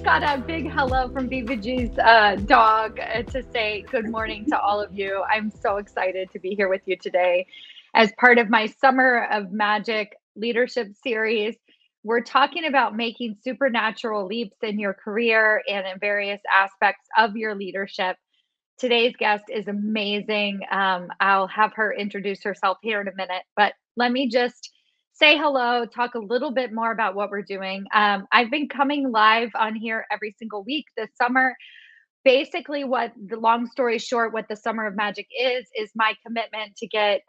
just got a big hello from Bibigi's dog to say good morning to all of you. I'm so excited to be here with you today as part of my Summer of Magic leadership series. We're talking about making supernatural leaps in your career and in various aspects of your leadership. Today's guest is amazing. I'll have her introduce herself here in a minute, but let me just say hello, talk a little bit more about what we're doing. I've been coming live on here every single week this summer. Basically, what the long story short, what the Summer of Magic is my commitment to get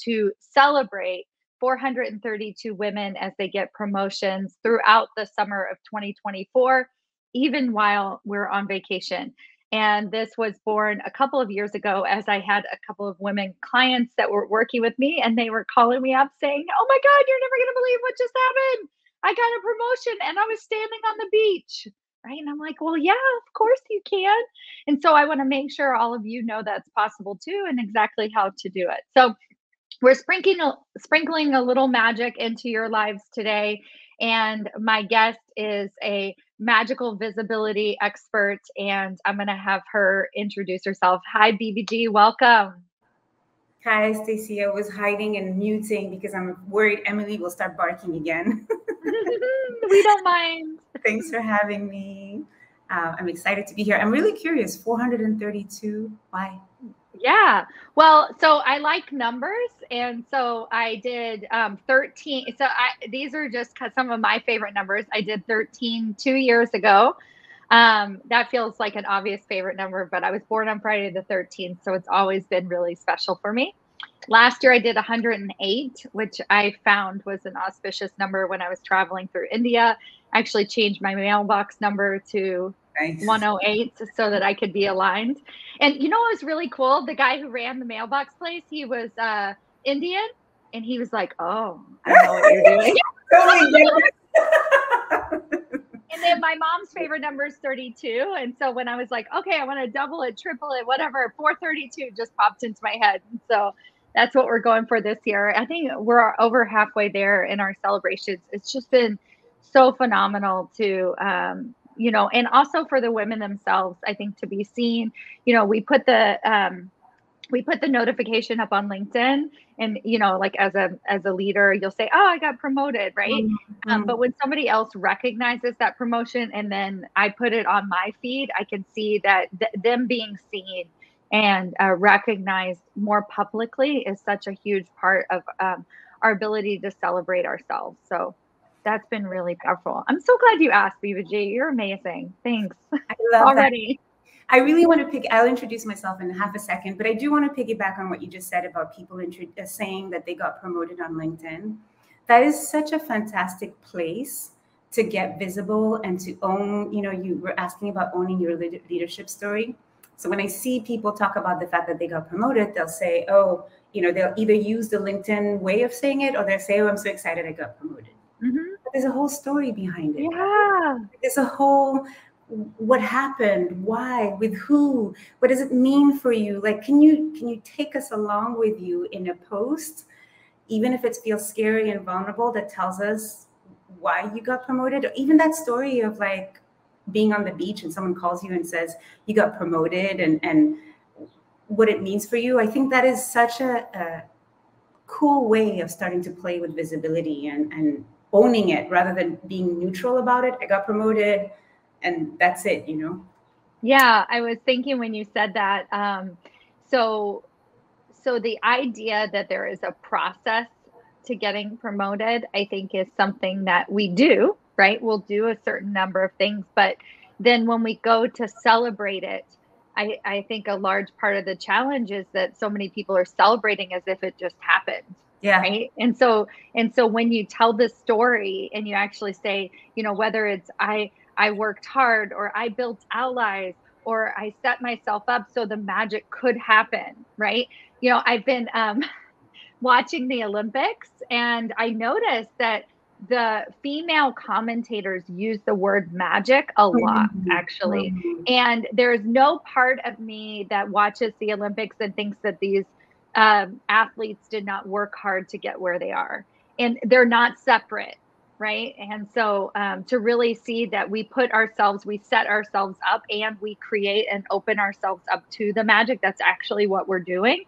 to celebrate 432 women as they get promotions throughout the summer of 2024, even while we're on vacation. And this was born a couple of years ago as I had a couple of women clients that were working with me and they were calling me up saying, "Oh my God, you're never going to believe what just happened. I got a promotion and I was standing on the beach." Right. And I'm like, well, yeah, of course you can. And so I want to make sure all of you know that's possible too and exactly how to do it. So we're sprinkling a little magic into your lives today. And my guest is a magical visibility expert, and I'm going to have her introduce herself. Hi, BBG. Welcome. Hi, Stacy. I was hiding and muting because I'm worried Emily will start barking again. We don't mind. Thanks for having me. I'm excited to be here. I'm really curious. 432. Why? Yeah. Well, so I like numbers. And so I did 13. So these are just some of my favorite numbers. I did 13 2 years ago. That feels like an obvious favorite number, but I was born on Friday the 13th. So it's always been really special for me. Last year I did 108, which I found was an auspicious number when I was traveling through India. I actually changed my mailbox number to Nice. 108 so that I could be aligned. And you know what was really cool? The guy who ran the mailbox place, he was Indian, and he was like, "Oh, I know what you're doing." And then my mom's favorite number is 32. And so when I was like, okay, I want to double it, triple it, whatever, 432 just popped into my head. And so that's what we're going for this year. I think we're over halfway there in our celebrations. It's just been so phenomenal to, and also for the women themselves, I think, to be seen. We put the notification up on LinkedIn, and like as a leader, you'll say, "Oh, I got promoted," right? Mm-hmm. But when somebody else recognizes that promotion and then I put it on my feed, I can see that them being seen and recognized more publicly is such a huge part of our ability to celebrate ourselves. So that's been really powerful. I'm so glad you asked, Bibigi. You're amazing. Thanks. I love already. I really want to I'll introduce myself in half a second, but I do want to piggyback on what you just said about people saying that they got promoted on LinkedIn. That is such a fantastic place to get visible and to own, you were asking about owning your leadership story. So when I see people talk about the fact that they got promoted, they'll say, oh, they'll either use the LinkedIn way of saying it, or they'll say, oh, I'm so excited I got promoted. Mm-hmm. But there's a whole story behind it. Yeah. There's a whole, what happened, why, with who, what does it mean for you? Like, can you take us along with you in a post, even if it feels scary and vulnerable, that tells us why you got promoted? Or even that story of like being on the beach and someone calls you and says you got promoted, and what it means for you. I think that is such a cool way of starting to play with visibility and owning it rather than being neutral about it. I got promoted and that's it, Yeah, I was thinking when you said that. So the idea that there is a process to getting promoted, I think, is something that we do, right? We'll do a certain number of things, but then when we go to celebrate it, I think a large part of the challenge is that so many people are celebrating as if it just happened. Yeah. Right. And so when you tell this story and you actually say, whether it's I worked hard, or I built allies, or I set myself up so the magic could happen, right? I've been watching the Olympics, and I noticed that the female commentators use the word magic a lot, actually. And there's no part of me that watches the Olympics and thinks that these athletes did not work hard to get where they are. And they're not separate, right? And so to really see that we set ourselves up, and we create and open ourselves up to the magic, that's actually what we're doing,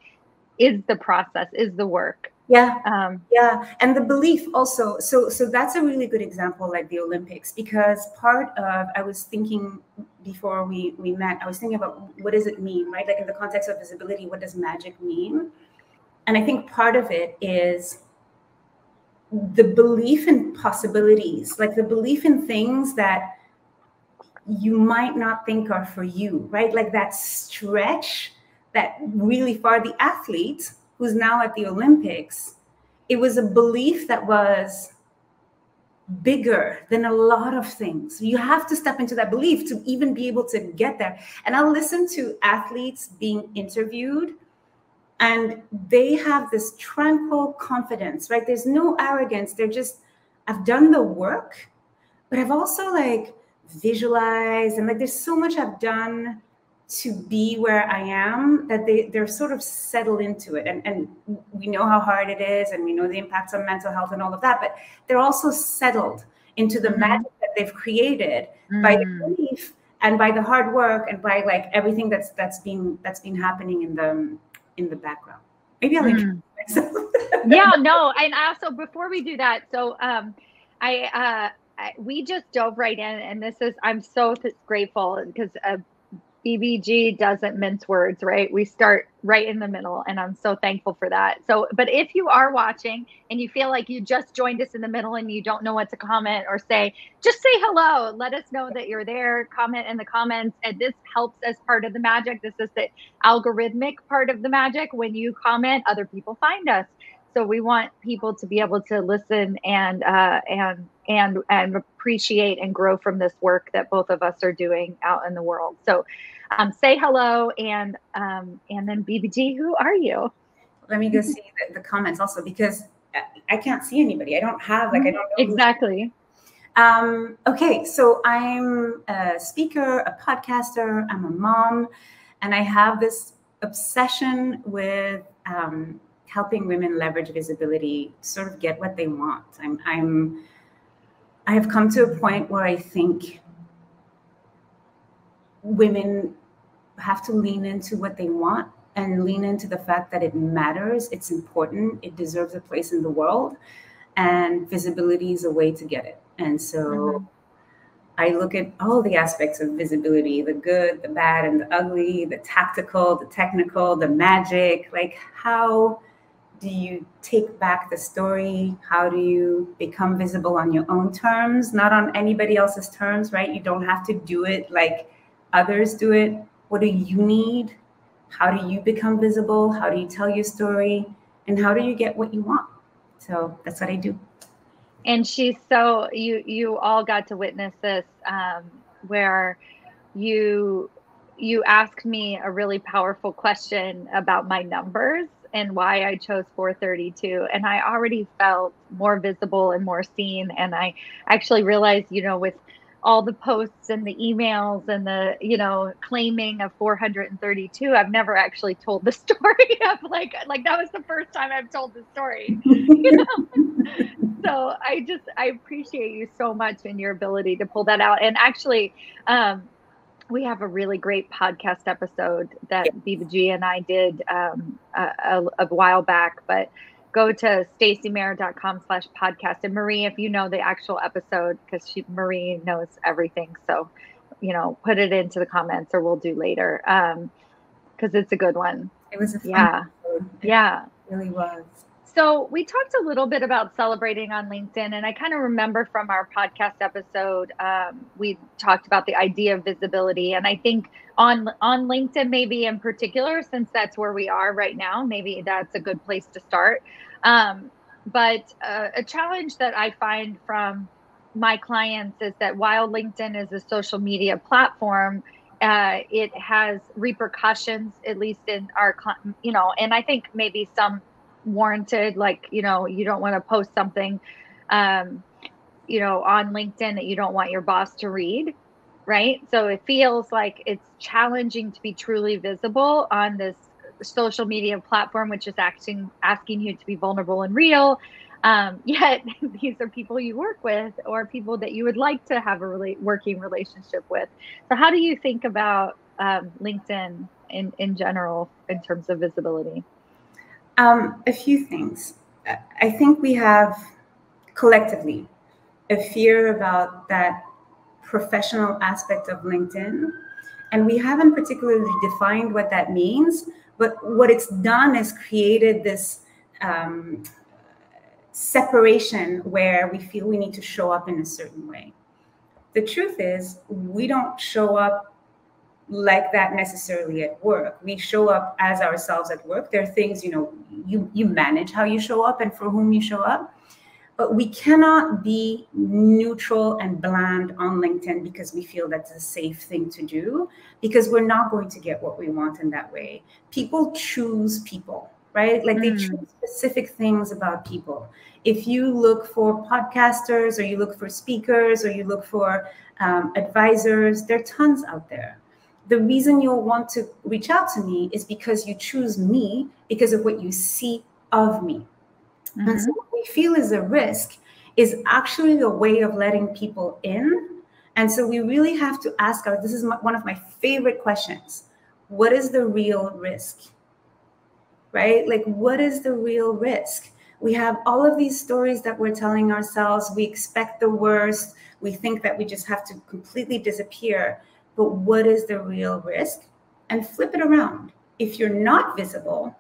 is the process, is the work. Yeah. Yeah. And the belief also. So that's a really good example, like the Olympics, because I was thinking before we met, I was thinking about what does it mean, right? Like in the context of visibility, what does magic mean? And I think part of it is the belief in possibilities, like the belief in things that you might not think are for you, right? Like that stretch that really far. The athlete who's now at the Olympics, it was a belief that was bigger than a lot of things. You have to step into that belief to even be able to get there. And I'll listen to athletes being interviewed, and they have this tranquil confidence, right? There's no arrogance. They're just, I've done the work, but I've also like visualized, and like there's so much I've done to be where I am that they're sort of settled into it. And we know how hard it is, and we know the impacts on mental health and all of that, but they're also settled into the magic that they've created by the belief and by the hard work and by like everything that's been happening in the background. Maybe I'll introduce myself. Yeah, no. And also, before we do that, so we just dove right in, and I'm so grateful because BBG doesn't mince words, right? We start right in the middle, and I'm so thankful for that. So, but if you are watching and you feel like you just joined us in the middle and you don't know what to comment or say, just say hello. Let us know that you're there. Comment in the comments. And this helps as part of the magic. This is the algorithmic part of the magic. When you comment, other people find us. So we want people to be able to listen and appreciate and grow from this work that both of us are doing out in the world. So say hello, and then BBG, who are you? Let me go see the comments also, because I can't see anybody. I don't know exactly. Okay, so I'm a speaker, a podcaster, I'm a mom, and I have this obsession with helping women leverage visibility, sort of get what they want. I have come to a point where I think women have to lean into what they want and lean into the fact that it matters, it's important, it deserves a place in the world, and visibility is a way to get it. And so I look at all the aspects of visibility, the good, the bad, and the ugly, the tactical, the technical, the magic. Like, how do you take back the story? How do you become visible on your own terms, not on anybody else's terms, right? You don't have to do it like others do it. What do you need? How do you become visible? How do you tell your story? And how do you get what you want? So that's what I do. And she's so, you all got to witness this, where you asked me a really powerful question about my numbers and why I chose 432. And I already felt more visible and more seen. And I actually realized, with all the posts and the emails and the, claiming of 432, I've never actually told the story of like that was the first time I've told the story. So I appreciate you so much and your ability to pull that out. And actually, we have a really great podcast episode that Bibigi and I did a while back, but go to stacymayer.com/podcast. And Marie, if you know the actual episode, because Marie knows everything. So, put it into the comments, or we'll do later. Because it's a good one. It was a fun episode. Yeah. It really was. So we talked a little bit about celebrating on LinkedIn, and I kind of remember from our podcast episode, we talked about the idea of visibility. And I think on LinkedIn, maybe in particular, since that's where we are right now, maybe that's a good place to start. But a challenge that I find from my clients is that while LinkedIn is a social media platform, it has repercussions, at least in our, and I think maybe some warranted, like, you don't want to post something, on LinkedIn that you don't want your boss to read, right? So it feels like it's challenging to be truly visible on this social media platform, which is asking you to be vulnerable and real. Yet these are people you work with or people that you would like to have a working relationship with. So how do you think about LinkedIn in general in terms of visibility? A few things. I think we have collectively a fear about that professional aspect of LinkedIn, and we haven't particularly defined what that means. But what it's done is created this separation where we feel we need to show up in a certain way. The truth is, we don't show up like that necessarily at work. We show up as ourselves at work. There are things, you manage how you show up and for whom you show up. But we cannot be neutral and bland on LinkedIn because we feel that's a safe thing to do, because we're not going to get what we want in that way. People choose people, right? Like they choose specific things about people. If you look for podcasters or you look for speakers or you look for advisors, there are tons out there. The reason you'll want to reach out to me is because you choose me because of what you see of me. And so what we feel is a risk is actually a way of letting people in. And so we really have to ask this is one of my favorite questions. What is the real risk? Right? Like, what is the real risk? We have all of these stories that we're telling ourselves. We expect the worst. We think that we just have to completely disappear. But what is the real risk? And flip it around. If you're not visible,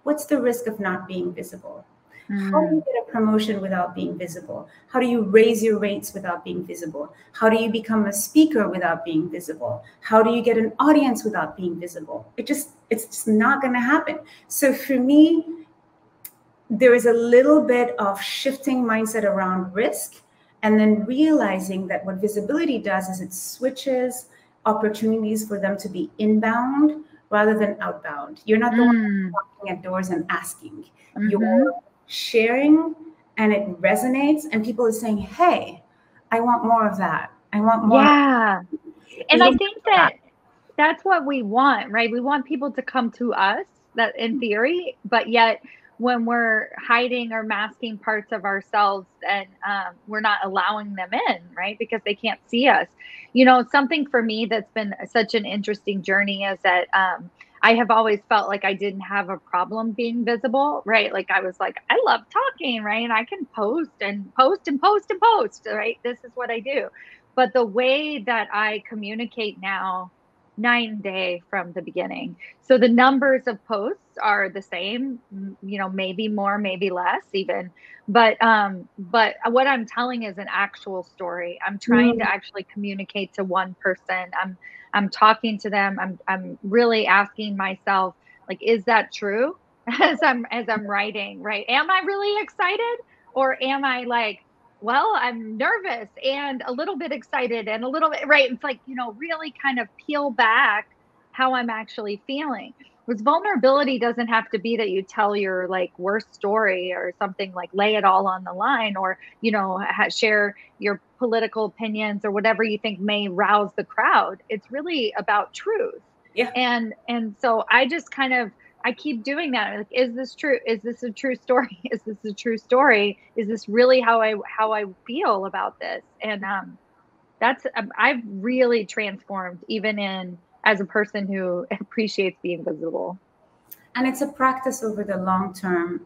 what's the risk of not being visible? How do you get a promotion without being visible? How do you raise your rates without being visible? How do you become a speaker without being visible? How do you get an audience without being visible? It's just not going to happen. So for me, there is a little bit of shifting mindset around risk, and then realizing that what visibility does is it switches opportunities for them to be inbound rather than outbound. You're not the one knocking at doors and asking. You're sharing, and it resonates, and people are saying, hey, I want more of that. I want more. Yeah. And I think that's what we want, right? We want people to come to us, that in theory, but yet when we're hiding or masking parts of ourselves, and we're not allowing them in, right? Because they can't see us. Something for me that's been such an interesting journey is that I have always felt like I didn't have a problem being visible, right? Like I was like, I love talking, right? And I can post and post and post and post, right? This is what I do. But the way that I communicate now, night and day from the beginning. So the numbers of posts are the same, maybe more, maybe less even. But what I'm telling is an actual story. I'm trying to actually communicate to one person. I'm talking to them. I'm really asking myself, like, is that true? As I'm writing, right? Am I really excited, or am I like, well, I'm nervous and a little bit excited and a little bit, right? It's like, really kind of peel back how I'm actually feeling. Because vulnerability doesn't have to be that you tell your like worst story or something, like lay it all on the line, or, share your political opinions or whatever you think may rouse the crowd. It's really about truth. Yeah. And so I just I keep doing that. Like, is this true? Is this a true story? Is this a true story? Is this really how I feel about this? And I've really transformed, even as a person who appreciates being visible. And it's a practice over the long term,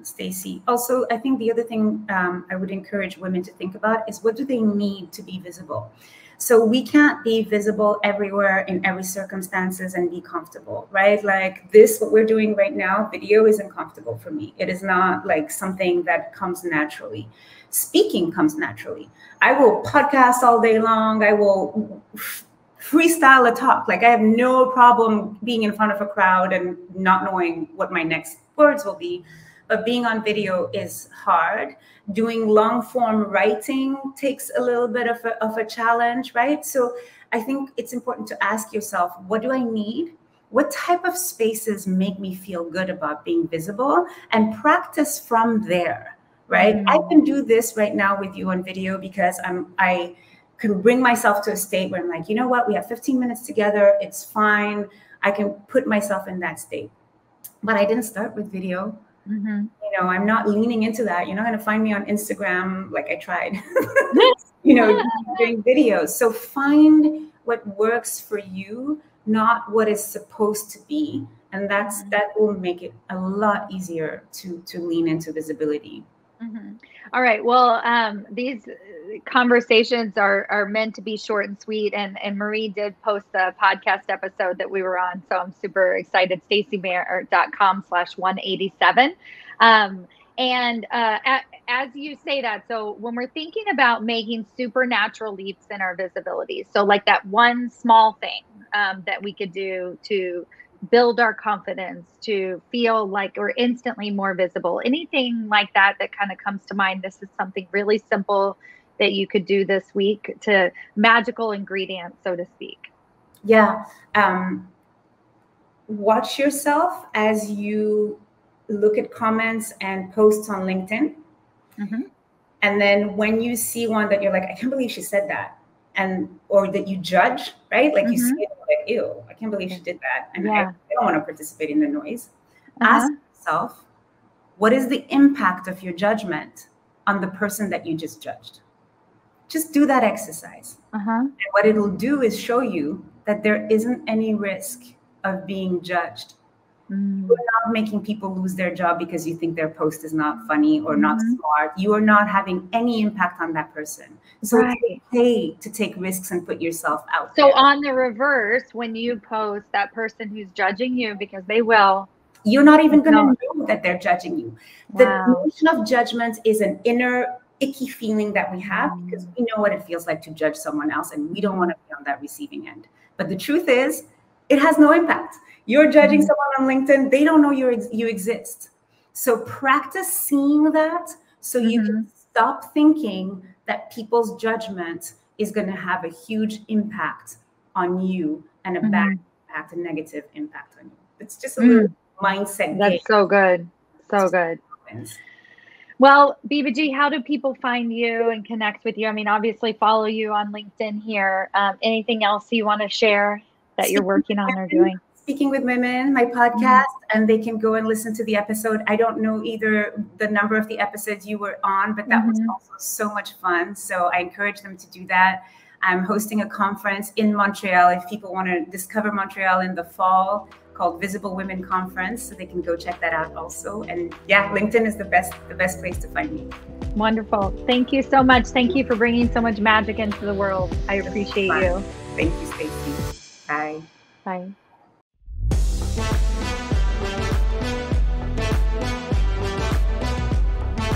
Stacy. Also, I think the other thing I would encourage women to think about is, what do they need to be visible? So we can't be visible everywhere in every circumstances and be comfortable, right? Like what we're doing right now, video isn't comfortable for me. It is not like something that comes naturally. Speaking comes naturally. I will podcast all day long. I will freestyle a talk. Like I have no problem being in front of a crowd and not knowing what my next words will be. But being on video is hard. Doing long form writing takes a little bit of a challenge, right? So I think it's important to ask yourself, what do I need? What type of spaces make me feel good about being visible? And practice from there, right? I can do this right now with you on video because I can bring myself to a state where I'm like, you know what? We have 15 minutes together. It's fine. I can put myself in that state. But I didn't start with video. Mm-hmm. You know, I'm not leaning into that. You're not going to find me on Instagram like I tried, doing videos. So find what works for you, not what is supposed to be. And that will make it a lot easier to lean into visibility. Mm-hmm. All right. Well, these conversations are meant to be short and sweet. And Marie did post the podcast episode that we were on. So I'm super excited. stacymayer.com/187. And as you say that, so when we're thinking about making supernatural leaps in our visibility, so like that one small thing that we could do to build our confidence, to feel like we're instantly more visible, anything like that that kind of comes to mind. This is something really simple that you could do this week to magical ingredients, so to speak. Yeah. Watch yourself as you look at comments and posts on LinkedIn. Mm-hmm. And then when you see one that you're like, I can't believe she said that, or that you judge, right? Like you see it like, ew, I can't believe she did that. And I don't want to participate in the noise. Ask yourself, what is the impact of your judgment on the person that you just judged? Just do that exercise. And what it'll do is show you that there isn't any risk of being judged. You're not making people lose their job because you think their post is not funny or not smart. You are not having any impact on that person. So it's okay to take risks and put yourself out there. So on the reverse, when you post, that person who's judging you, because they will, you're not even going to know that they're judging you. The notion of judgment is an inner icky feeling that we have because we know what it feels like to judge someone else, and we don't want to be on that receiving end. But the truth is, it has no impact. You're judging someone on LinkedIn, they don't know you exist. So practice seeing that so you can stop thinking that people's judgment is going to have a huge impact on you and a bad impact, a negative impact on you. It's just a little mindset. That's so good. So good. Well, Bibigi, how do people find you and connect with you? I mean, obviously follow you on LinkedIn here. Anything else you want to share that you're working on or doing? Speaking with Women, my podcast, and they can go and listen to the episode. I don't know either the number of the episodes you were on, but that was also so much fun. So I encourage them to do that. I'm hosting a conference in Montreal if people want to discover Montreal in the fall, called Visible Women Conference. So they can go check that out also. And yeah, LinkedIn is the best place to find me. Wonderful. Thank you so much. Thank you for bringing so much magic into the world. I appreciate you. Thank you, Stacy. Bye. Bye.